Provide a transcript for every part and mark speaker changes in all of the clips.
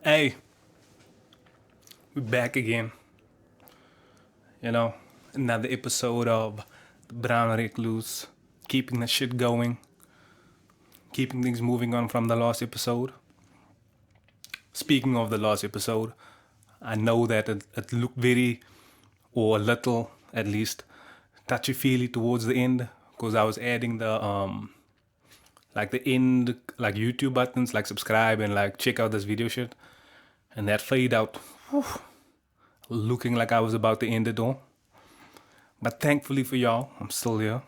Speaker 1: Hey, we're back again. You know, another episode of the Brown Recluse, keeping the shit going, keeping things moving on from the last episode. Speaking of the last episode, I know that it looked very, or a little at least, touchy feely towards the end because I was adding the end like YouTube buttons like subscribe and like check out this video shit, and that fade out, whew, looking like I was about to end it all. But thankfully for y'all, I'm still here.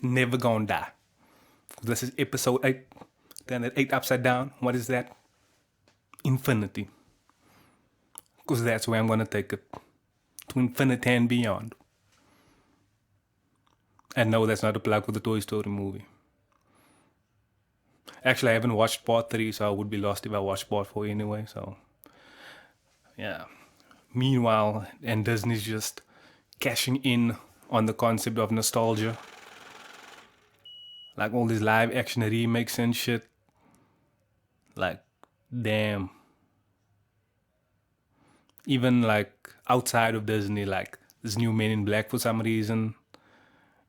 Speaker 1: Never gonna die. This is episode 8. Then at 8 upside down, what is that? Infinity. Because that's where I'm gonna take it. To infinity and beyond. And no, that's not a plug for the Toy Story movie. Actually, I haven't watched part 3, so I would be lost if I watched part 4 anyway, so. Yeah. Meanwhile, and Disney's just cashing in on the concept of nostalgia. Like all these live action remakes and shit. Like, damn. Even like outside of Disney, like this new Men in Black for some reason,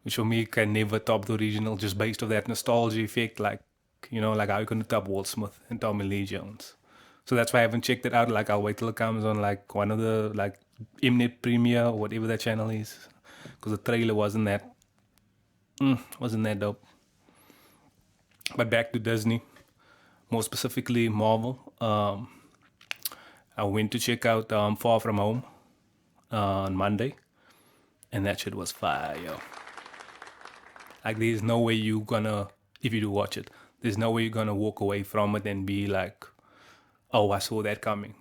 Speaker 1: which for me can never top the original just based off that nostalgia effect. Like, like how you can top Will Smith and Tommy Lee Jones. So that's why I haven't checked it out. Like, I'll wait till it comes on like one of the like Mnet Premiere or whatever that channel is, because the trailer wasn't that dope. But back to Disney, more specifically Marvel. I went to check out Far From Home on Monday, and that shit was fire, yo. Like, there's no way you gonna, if you do watch it, there's no way you're gonna walk away from it and be like, oh, I saw that coming.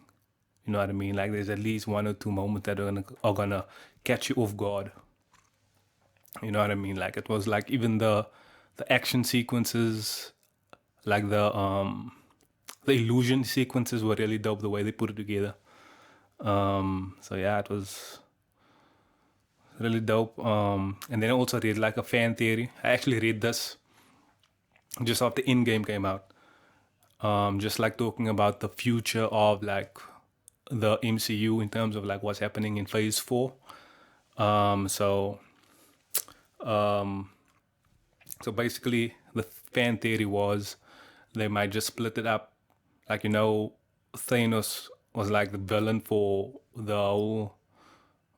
Speaker 1: You know what I mean? Like, there's at least one or two moments that are gonna catch you off guard. You know what I mean? Like, it was like even the action sequences, like the illusion sequences were really dope the way they put it together. So yeah, it was really dope. And then I also read like a fan theory. I actually read this just after Endgame came out. Just like talking about the future of like the MCU in terms of like what's happening in Phase 4. So basically the fan theory was they might just split it up. Like, Thanos was like the villain for the whole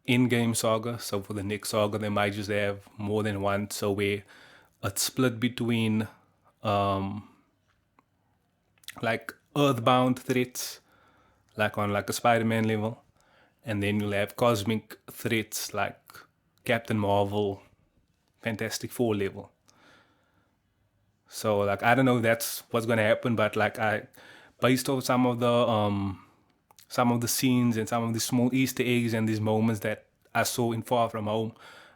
Speaker 1: in-game saga. So for the next saga, they might just have more than one. So where it's split between like earthbound threats, like on like a Spider-Man level, and then you'll have cosmic threats like Captain Marvel, Fantastic Four level. So like I don't know if that's what's gonna happen, but like based on some of the scenes and some of the small Easter eggs and these moments that I saw in Far From Home,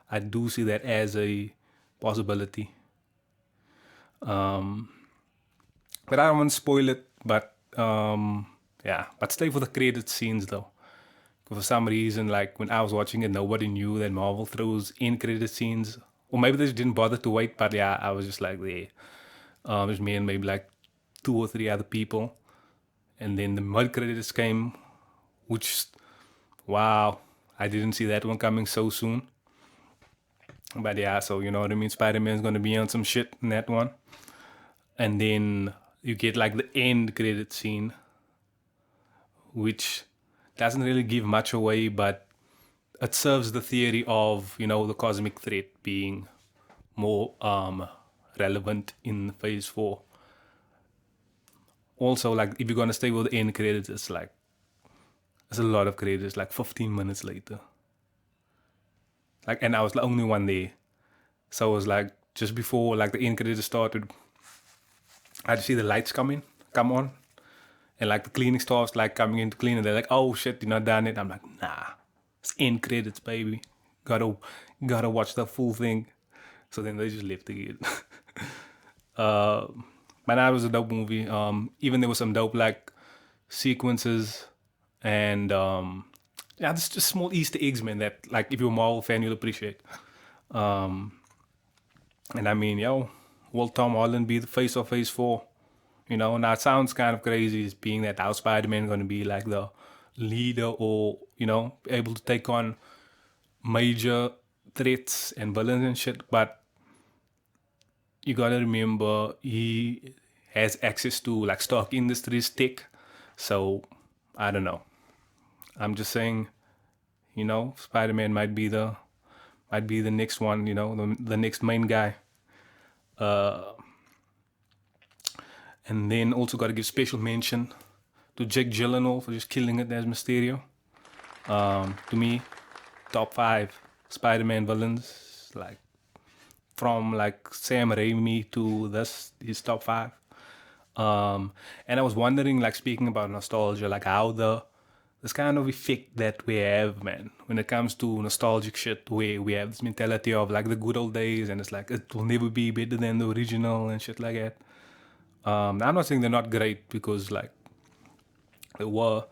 Speaker 1: I do see that as a possibility. But I don't want to spoil it. But yeah, but stay for the credit scenes though. For some reason, like when I was watching it, nobody knew that Marvel throws in credit scenes, or maybe they just didn't bother to wait. But yeah, I was just like there. Just me and maybe like 2 or 3 other people, and then the mid credits came, which, wow, I didn't see that one coming so soon. But yeah, so you know what I mean. Spider-Man's gonna be on some shit in that one, and then you get like the end credit scene, which doesn't really give much away, but it serves the theory of the cosmic threat being more relevant in Phase 4. Also, like if you're gonna stay with the end credits, it's a lot of credits, like 15 minutes later. Like, and I was the only one there, so it was like just before like the end credits started, I had to see the lights come on, and like the cleaning staff's like coming in to clean, and they're like, "Oh shit, you're not done it." I'm like, "Nah, it's end credits, baby. Gotta watch the full thing." So then they just left again. But that was a dope movie. Even there was some dope like sequences and yeah, there's just small Easter eggs, man. That like if you're a Marvel fan, you'll appreciate. And I mean, yo, will Tom Holland be the face of Phase 4? Now it sounds kind of crazy as being that how Spider-Man going to be like the leader or, able to take on major threats and villains and shit. But you gotta remember he has access to like Stark Industries tech. So I don't know. I'm just saying, Spider-Man might be the next one, the next main guy. And then also got to give special mention to Jake Gyllenhaal for just killing it as Mysterio. To me, top 5 Spider-Man villains, like from like Sam Raimi to this, his top 5. And I was wondering, like speaking about nostalgia, like how this kind of effect that we have, man, when it comes to nostalgic shit, where we have this mentality of like the good old days, and it's like it will never be better than the original and shit like that. I'm not saying they're not great because like they were,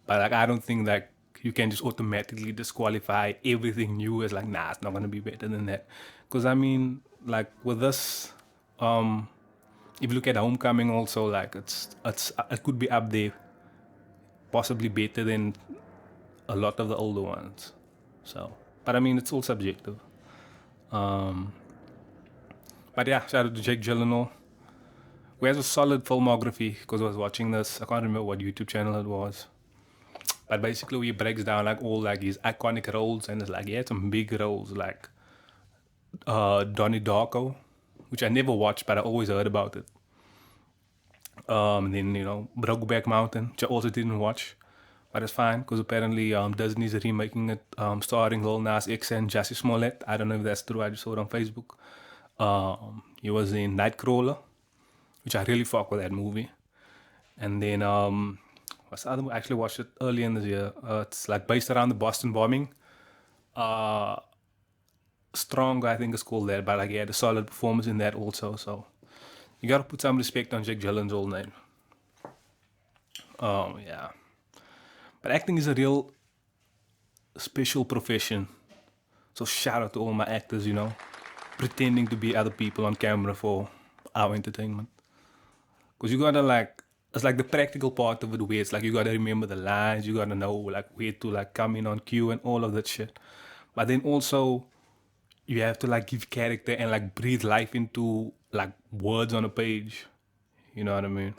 Speaker 1: but like I don't think like you can just automatically disqualify everything new as like nah, it's not gonna be better than that. Because I mean, like with this, if you look at Homecoming, also like it could be up there, possibly better than a lot of the older ones. So, but I mean, it's all subjective. Um, but yeah, shout out to Jake Gyllenhaal, who has a solid filmography. Because I was watching this, I can't remember what YouTube channel it was, but basically he breaks down like all like his iconic roles, and it's like he had some big roles like Donnie Darko, which I never watched, but I always heard about it. And then Brokeback Mountain, which I also didn't watch, but it's fine because apparently Disney's remaking it, starring Lil Nas X and Jussie Smollett. I don't know if that's true. I just saw it on Facebook. He was in Nightcrawler, which I really fuck with that movie. And then what's the other movie? I actually watched it early in this year. It's like based around the Boston bombing. Strong, I think it's called that, but like he had a solid performance in that also. So you gotta put some respect on Jake Gyllenhaal's name. Yeah. But acting is a real special profession. So shout out to all my actors, pretending to be other people on camera for our entertainment. Because you gotta like, it's like the practical part of it where it's like you gotta remember the lines, you gotta know like where to like come in on cue and all of that shit. But then also you have to like give character and like breathe life into like words on a page. You know what I mean?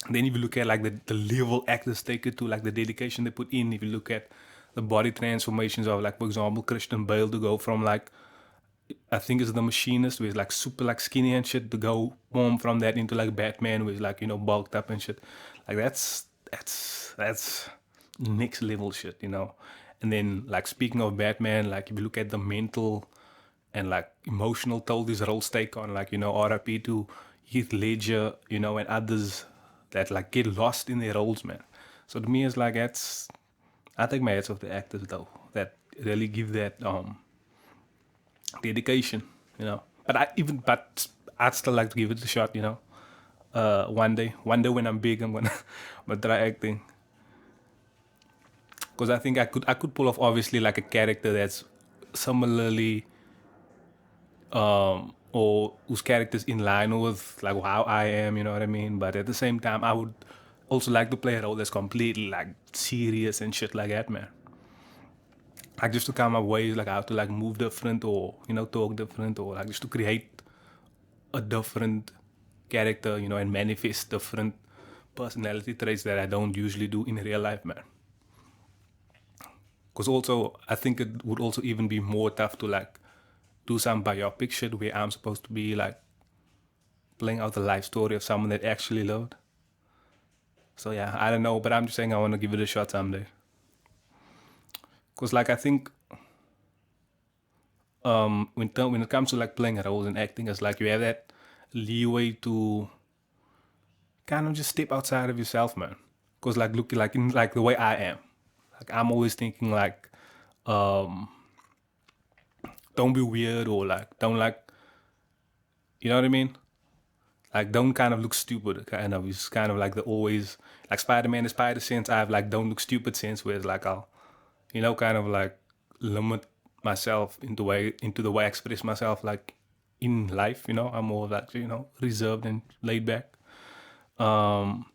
Speaker 1: Then if you look at like the level actors take it to, like the dedication they put in, if you look at the body transformations of like, for example, Christian Bale to go from like, I think it's The Machinist, where he's like super like skinny and shit, to go boom from that into like Batman, where he's like, bulked up and shit. Like that's next level shit, And then like speaking of Batman, like if you look at the mental and like emotional toll these roles take on, like, RIP to Heath Ledger, and others that like get lost in their roles, man. So to me, it's like I take my hats off the actors though, that really give that dedication, But I'd still like to give it a shot, One day when I'm big, I'm gonna try acting, because I think I could pull off obviously like a character that's similarly or whose character's in line with like how I am, you know what I mean? But at the same time, I would also like to play a role that's completely like serious and shit like that, man. Like just to come up ways like how to like move different, or talk different, or like just to create a different character, and manifest different personality traits that I don't usually do in real life, man. Because also I think it would also even be more tough to like do some biopic shit where I'm supposed to be like playing out the life story of someone that actually lived. So yeah, I don't know, but I'm just saying I want to give it a shot someday. Because like I think when it comes to like playing roles and acting, it's like you have that leeway to kind of just step outside of yourself, man. Because like look, like in like the way I am, like I'm always thinking like, don't be weird, or like don't like, you know what I mean? Like don't kind of look stupid, kind of. It's kind of like the always like Spider-Man, the Spider sense. I have like don't look stupid sense, where it's like I'll, kind of like limit myself into the way I express myself like in life. I'm more like reserved and laid back. Um,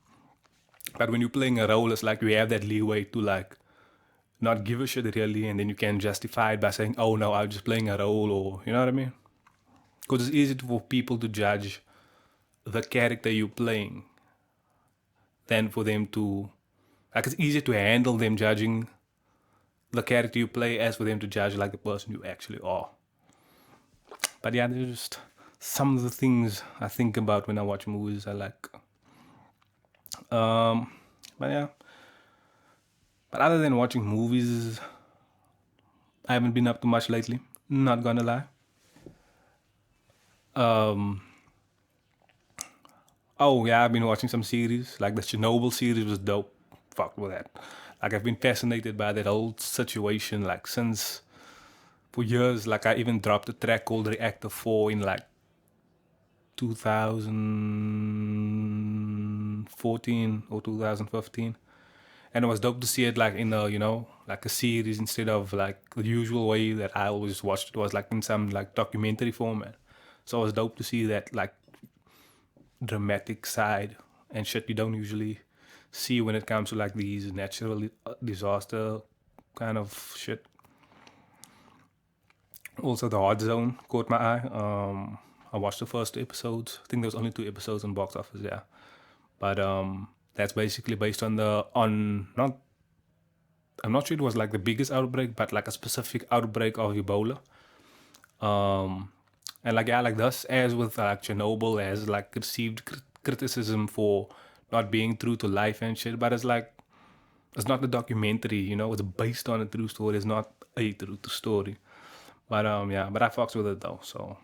Speaker 1: but when you're playing a role, it's like you have that leeway to like not give a shit really, and then you can justify it by saying, "Oh no, I'm just playing a role," or you know what I mean? Because it's easy for people to judge the character you're playing than for them to like. It's easier to handle them judging the character you play as for them to judge like the person you actually are. But yeah, there's just some of the things I think about when I watch movies I like. Um, but yeah. But other than watching movies, I haven't been up to much lately. Not gonna lie. Um, oh yeah, I've been watching some series. Like the Chernobyl series was dope. Fuck with that. Like I've been fascinated by that whole situation. Like since for years. Like I even dropped a track called Reactor 4 in like 2014 or 2015. And it was dope to see it like in a, like a series instead of like the usual way that I always watched it was like in some like documentary format. So it was dope to see that like dramatic side and shit you don't usually see when it comes to like these natural disaster kind of shit. Also, The Hard Zone caught my eye. I watched the first 2 episodes. I think there was only 2 episodes on box office, yeah. But that's basically based on not. I'm not sure it was like the biggest outbreak, but like a specific outbreak of Ebola. Um, and like yeah, like thus as with like Chernobyl has like received criticism for not being true to life and shit. But it's like it's not a documentary, it's based on a true story. It's not a true story. But yeah, but I fucks with it though. So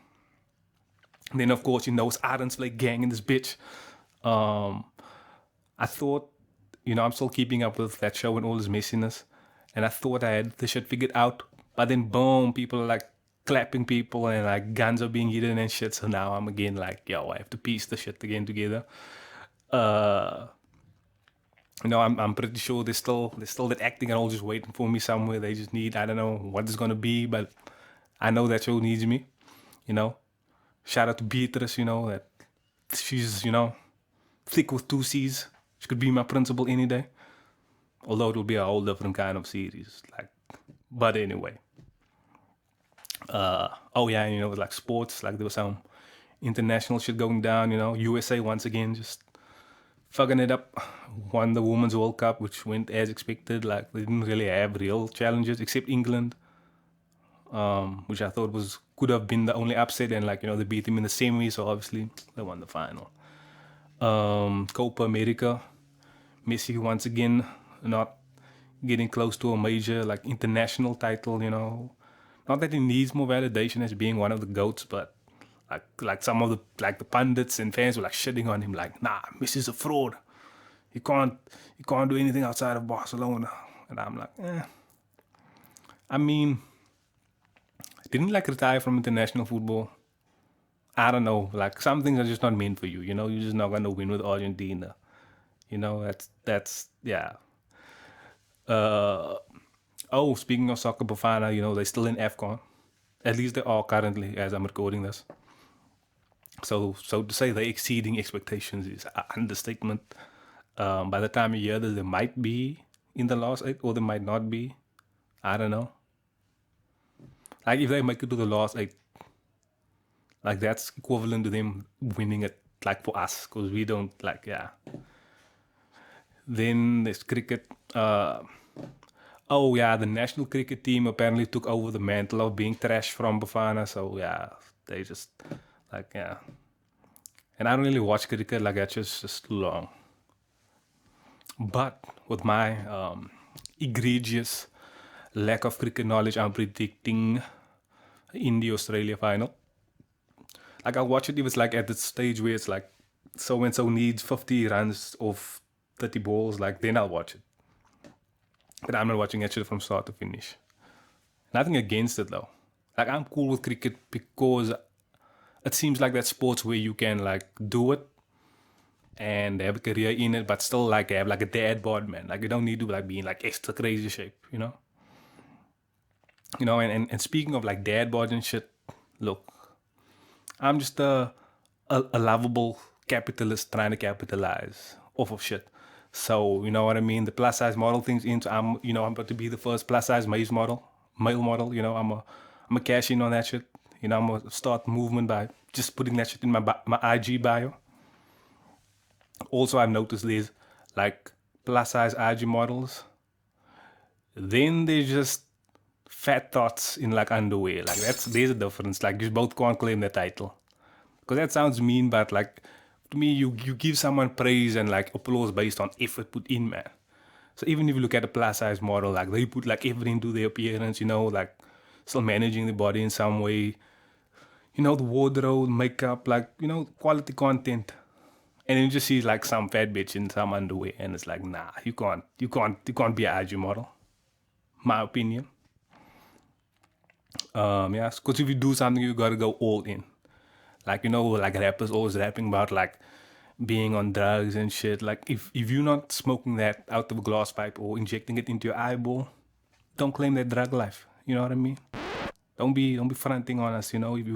Speaker 1: then of course it's Iron Slate gang in this bitch. I thought, I'm still keeping up with that show and all this messiness, and I thought I had the shit figured out. But then boom, people are like clapping people and like guns are being hidden and shit. So now I'm again like, yo, I have to piece the shit again together. Uh, I'm pretty sure there's still that acting and all just waiting for me somewhere. They just need, I don't know what it's gonna be, but I know that show needs me. You know, shout out to Beatrice. That she's thick with 2 C's. She could be my principal any day. Although it'll be a whole different kind of series. But anyway. Oh yeah, with like sports, like there was some international shit going down. USA once again just fucking it up. Won the Women's World Cup, which went as expected. Like they didn't really have real challenges except England, which I thought could have been the only upset, and they beat them in the semis, so obviously they won the final. Copa America, Messi once again not getting close to a major like international title. Not that he needs more validation as being one of the goats, but like some of the pundits and fans were like shitting on him, like, nah, Messi's a fraud. He can't do anything outside of Barcelona. And I'm like, I mean, didn't like retire from international football. I don't know. Like some things are just not meant for you. You're just not gonna win with Argentina. That's yeah. Speaking of soccer, Bafana, they're still in AFCON. At least they are currently as I'm recording this. So to say they're exceeding expectations is an understatement. By the time you hear that they might be in the last 8 or they might not be, I don't know. Like if they make it to the last 8, like that's equivalent to them winning it. Like for us, because we don't yeah. Then there's cricket. Oh yeah, the national cricket team apparently took over the mantle of being trash from Bafana. So yeah, they just yeah. And I don't really watch cricket, like that's just too long. But with my egregious lack of cricket knowledge, I'm predicting India-Australia final. Like I'll watch it if it's like at the stage where it's like so and so needs 50 runs of 30 balls, like then I'll watch it. But I'm not watching that shit from start to finish. Nothing against it though. Like I'm cool with cricket because it seems like that sports where you can like do it and have a career in it, but still like have like a dad bod, man. Like you don't need to like be in like extra crazy shape, and speaking of like dad bod and shit, look, I'm just a lovable capitalists trying to capitalize off of shit. So you know what I mean. The plus size model things into I'm about to be the first plus size male model. I'm a cash in on that shit. I'm gonna start movement by just putting that shit in my IG bio. Also, I've noticed these like plus size IG models. Then they just fat thoughts in like underwear. Like there's a difference. Like you both can't claim the title. Because that sounds mean, but like to me, you give someone praise and like applause based on effort put in, man. So even if you look at a plus size model, like they put like effort into their appearance, like still managing the body in some way, the wardrobe, makeup, like quality content. And then you just see like some fat bitch in some underwear, and it's like, nah, you can't be an IG model. My opinion. Yeah, because if you do something, you gotta go all in. Like like rappers always rapping about like being on drugs and shit. Like if you're not smoking that out of a glass pipe or injecting it into your eyeball, don't claim that drug life. You know what I mean? Don't be fronting on us. If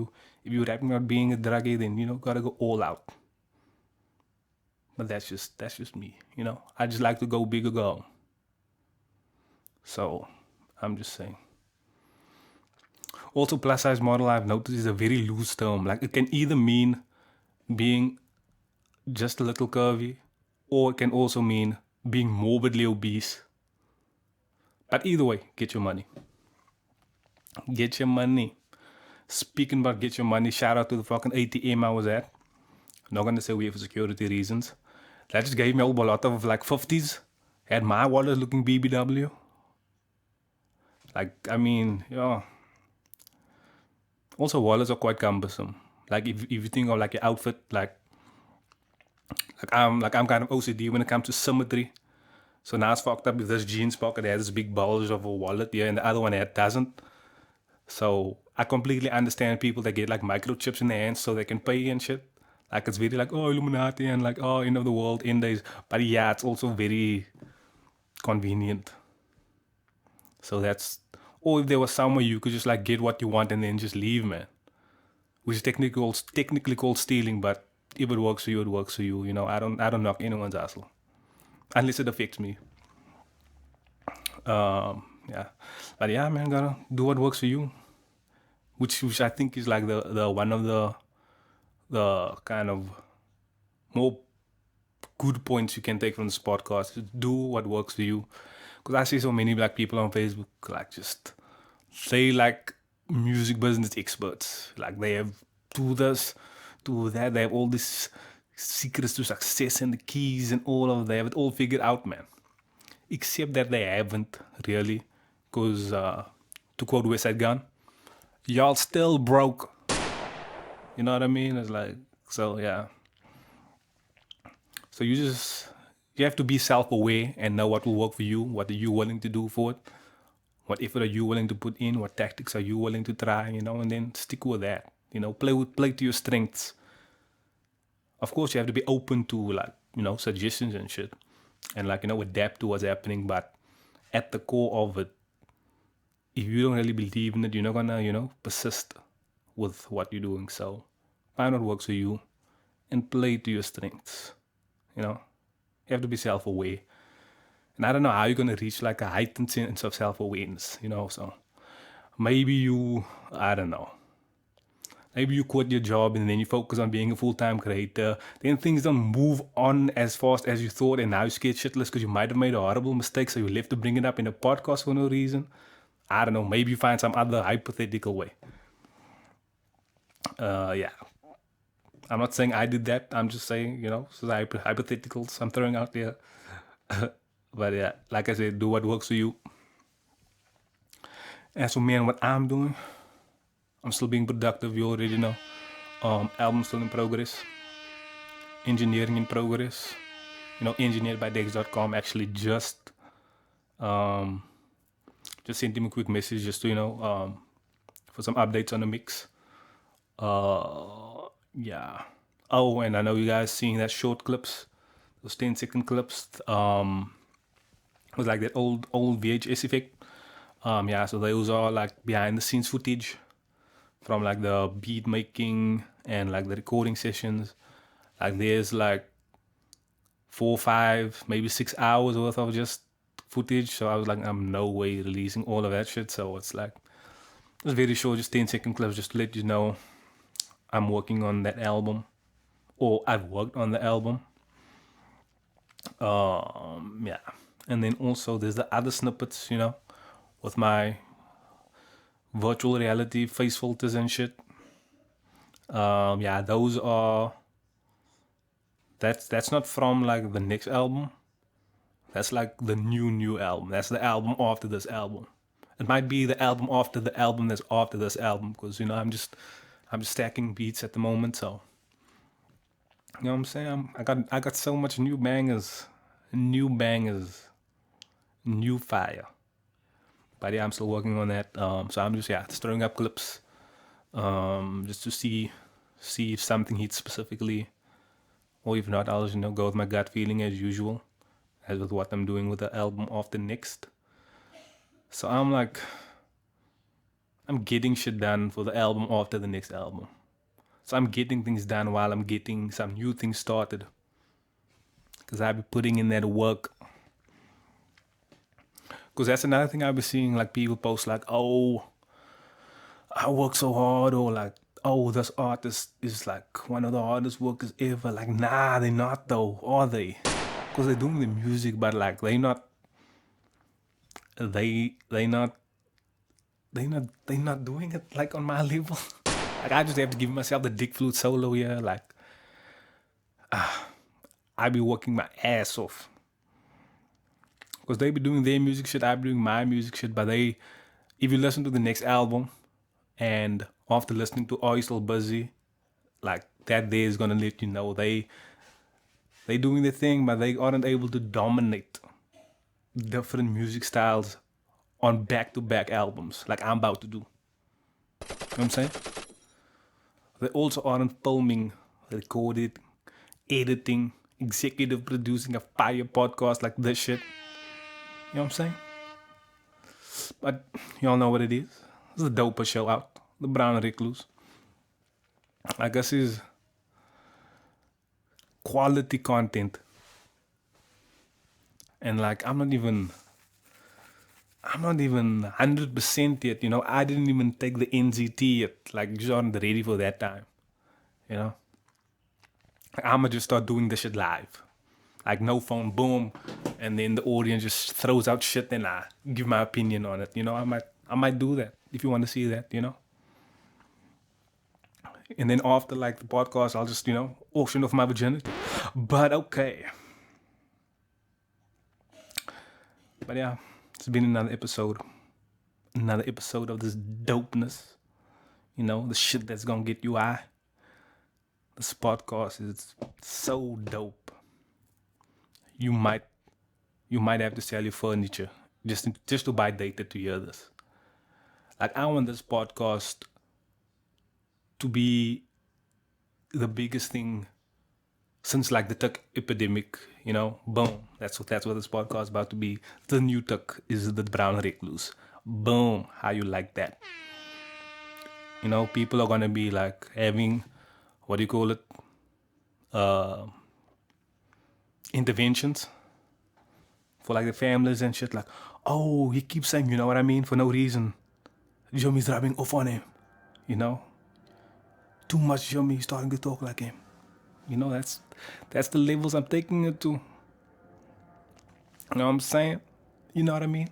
Speaker 1: you rapping about being a druggie, then gotta go all out. But that's just me. I just like to go big or go. So I'm just saying. Also, plus size model I've noticed is a very loose term. Like it can either mean being just a little curvy, or it can also mean being morbidly obese. But either way, get your money. Get your money. Speaking about get your money, shout out to the fucking ATM I was at. I'm not gonna say we for security reasons. That just gave me a lot of like 50s. Had my wallet looking BBW. Like, I mean, yeah. Also, wallets are quite cumbersome. Like, if you think of like your outfit, like I'm kind of OCD when it comes to symmetry. So now it's fucked up with this jeans pocket has this big bulge of a wallet here, and the other one doesn't. So I completely understand people that get like microchips in their hands so they can pay and shit. Like it's very like, oh, Illuminati and like, oh, end of the world, end days. But yeah, it's also very convenient. So that's, or if there was somewhere you could just like get what you want and then just leave, man. Which is technically called stealing, but if it works for you, it works for you. I don't knock anyone's hustle. Unless it affects me. Yeah. But yeah, man, gotta do what works for you. Which I think is like the one of the kind of more good points you can take from this podcast. Is do what works for you. Because I see so many black people on Facebook like just say like music business experts. Like they have do this, do that. They have all these secrets to success and the keys and all of that. They have it all figured out, man. Except that they haven't really. Because to quote West Side Gun, y'all still broke. You know what I mean? It's like, so yeah. So you have to be self-aware and know what will work for you. What are you willing to do for it? What effort are you willing to put in? What tactics are you willing to try? And then stick with that. Play to your strengths. Of course, you have to be open to like, suggestions and shit. And like, adapt to what's happening. But at the core of it, if you don't really believe in it, you're not gonna, persist with what you're doing. So find what works for you and play to your strengths. You have to be self-aware. And I don't know how you're going to reach like a heightened sense of self-awareness, so maybe I don't know. Maybe you quit your job and then you focus on being a full-time creator. Then things don't move on as fast as you thought, and now you're scared shitless because you might have made a horrible mistake, so you left to bring it up in a podcast for no reason. I don't know. Maybe you find some other hypothetical way. Yeah. I'm not saying I did that. I'm just saying, so hypotheticals I'm throwing out there. But yeah, like I said, do what works for you. As for me and what I'm doing, I'm still being productive. You already know. Album still in progress. Engineering in progress. Engineeredbydex.com actually just sent him a quick message just to, for some updates on the mix. Yeah. Oh, and I know you guys seeing that short clips, those 10-second clips. Was like that old VHS effect. Yeah, so those are like behind the scenes footage from like the beat making and like the recording sessions. Like there's like 4, 5, maybe 6 hours worth of just footage. So I was like, I'm no way releasing all of that shit. So it's like, it's very short, just 10-second clips, just to let you know I'm working on that album, or I've worked on the album. Yeah. And then also there's the other snippets, with my virtual reality face filters and shit. Yeah, those are, that's not from like the next album. That's like the new album. That's the album after this album. It might be the album after the album that's after this album, because I'm just stacking beats at the moment. So you know what I'm saying? I got so much new bangers, new fire. But yeah, I'm still working on that. So I'm just throwing up clips, just to see if something hits specifically, or if not, I'll just go with my gut feeling as usual, as with what I'm doing with the album after next. So I'm getting shit done for the album after the next album. So I'm getting things done while I'm getting some new things started, because I be putting in that work. Because that's another thing I've been seeing, like people post like, oh, I work so hard, or like, oh, this artist is like one of the hardest workers ever. Like, nah, they're not though, are they? Because they're doing the music, but like they not doing it like on my level. Like I just have to give myself the dick flute solo here. Like I be working my ass off, because they be doing their music shit, I be doing my music shit. But if you listen to the next album, and after listening to Are You Still Busy, like that day is gonna let you know they doing their thing, but they aren't able to dominate different music styles on back-to-back albums like I'm about to do. You know what I'm saying? They also aren't filming, recording, editing, executive producing a fire podcast like this shit. You know what I'm saying? But y'all know what it is. It's a doper show out. The Brown Recluse. I guess is quality content. And like I'm not even 100% yet, I didn't even take the NZT yet. Like just aren't ready for that time. You know? I'ma just start doing this shit live. Like no phone, boom, and then the audience just throws out shit and I give my opinion on it. I might do that if you want to see that, And then after like the podcast, I'll just, auction off my virginity. But okay. But yeah, it's been another episode of this dopeness. The shit that's gonna get you high. This podcast is so dope. You might have to sell your furniture just to buy data to hear this. Like I want this podcast to be the biggest thing since like the tuck epidemic, boom. That's what this podcast is about to be. The new tuck is the Brown Recluse. Boom. How you like that? People are gonna be like having, what do you call it? Interventions for like the families and shit. Like, oh, he keeps saying, you know what I mean, for no reason. Jimmy's rubbing off on him. Too much Jimmy starting to talk like him. That's the levels I'm taking it to. You know what I'm saying? You know what I mean?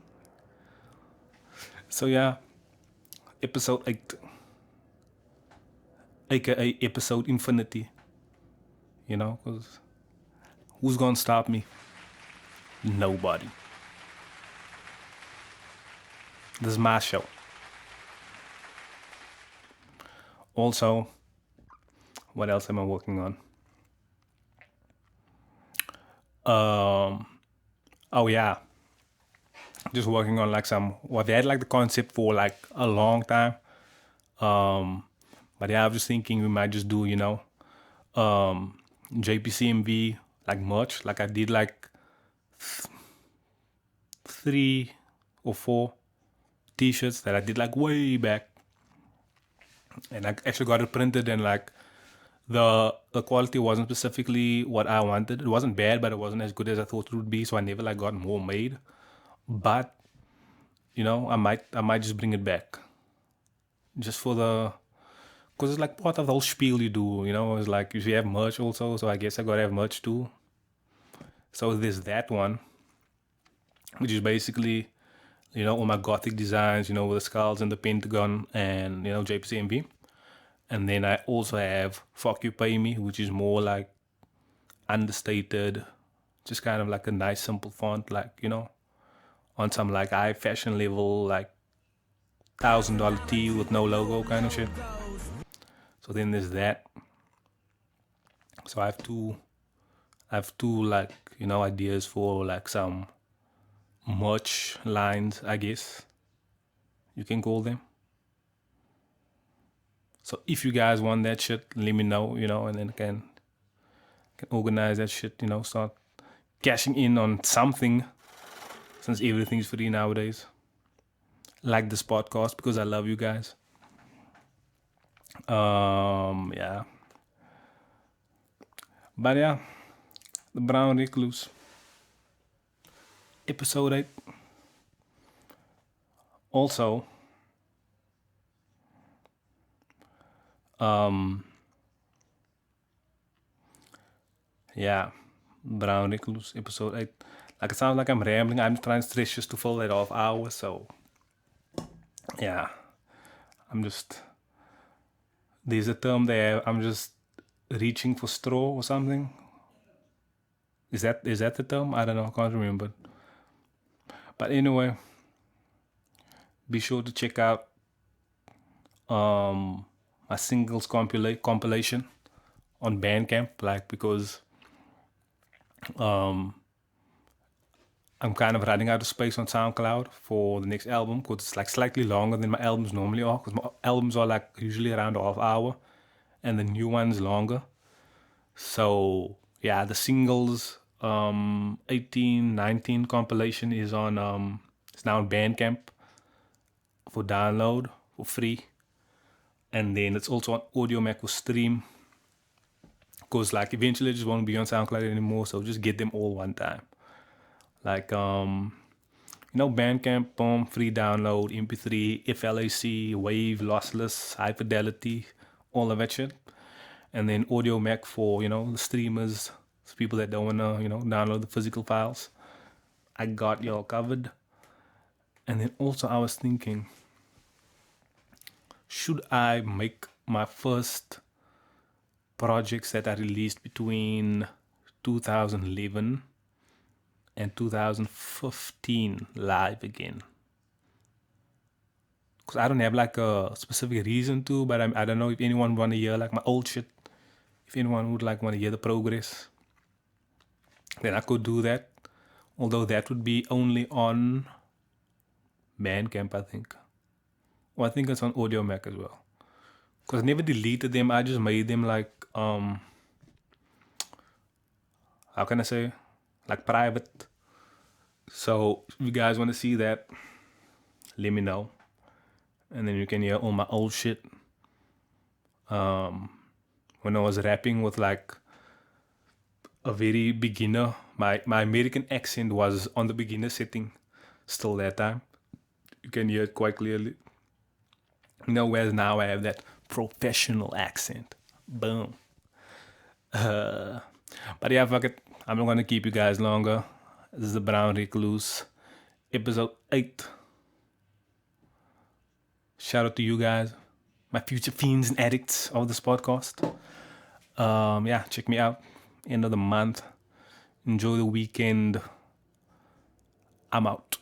Speaker 1: So yeah, episode 8, aka episode infinity. Because who's gonna stop me? Nobody. This is my show. Also, what else am I working on? Oh yeah, just working on like they had like the concept for like a long time. But yeah, I was just thinking we might just do, JPCMV like merch. Like I did like 3 or 4 t-shirts that I did like way back. And I actually got it printed and like The quality wasn't specifically what I wanted. It wasn't bad, but it wasn't as good as I thought it would be. So I never like got more made. But I might just bring it back just for the because it's like part of the whole spiel you do. It's like you have merch also. So I guess I gotta have merch too. So there's that one, which is basically all my gothic designs. With the skulls and the pentagon and JPCMV. And then I also have Fuck You Pay Me, which is more like understated, just kind of like a nice simple font, like, on some like high fashion level, like $1,000 tee with no logo kind of shit. So then there's that. So I have two like, ideas for like some merch lines, I guess you can call them. So if you guys want that shit, let me know, and then I can organize that shit, start cashing in on something since everything's free nowadays. Like this podcast because I love you guys. Yeah. But yeah, the Brown Recluse. Episode 8. Also, yeah, Brown Recluse, episode 8. Like, it sounds like I'm rambling. I'm trying to stretch just to fill that off hour. So, yeah, there's a term there. I'm just reaching for straw or something. Is that the term? I don't know. I can't remember. But anyway, be sure to check out my singles compilation on Bandcamp, like, because I'm kind of running out of space on SoundCloud for the next album because it's like slightly longer than my albums normally are, because my albums are like usually around a half hour and the new one's longer. So yeah, the singles 18, 19 compilation is on it's now on Bandcamp for download for free. And then it's also on Audio Mac for stream. Because like eventually it just won't be on SoundCloud anymore. So just get them all one time. Like Bandcamp, boom, free download, MP3, FLAC, Wave, lossless, high fidelity, all of that shit. And then Audio Mac for, the streamers, people that don't wanna, download the physical files. I got y'all covered. And then also I was thinking, should I make my first projects that I released between 2011 and 2015 live again? Because I don't have like a specific reason to, but I don't know if anyone want to hear like my old shit. If anyone would like want to hear the progress, then I could do that. Although that would be only on Bandcamp, I think. Or I think it's on Audio Mac as well. Because I never deleted them. I just made them like, how can I say? Like private. So if you guys want to see that, let me know. And then you can hear all my old shit. When I was rapping with like a very beginner, my American accent was on the beginner setting still that time. You can hear it quite clearly. Whereas now I have that professional accent. Boom. But yeah, fuck it. I'm not gonna keep you guys longer. This is the Brown Recluse, episode 8. Shout out to you guys, my future fiends and addicts of this podcast. Yeah, check me out. End of the month. Enjoy the weekend. I'm out.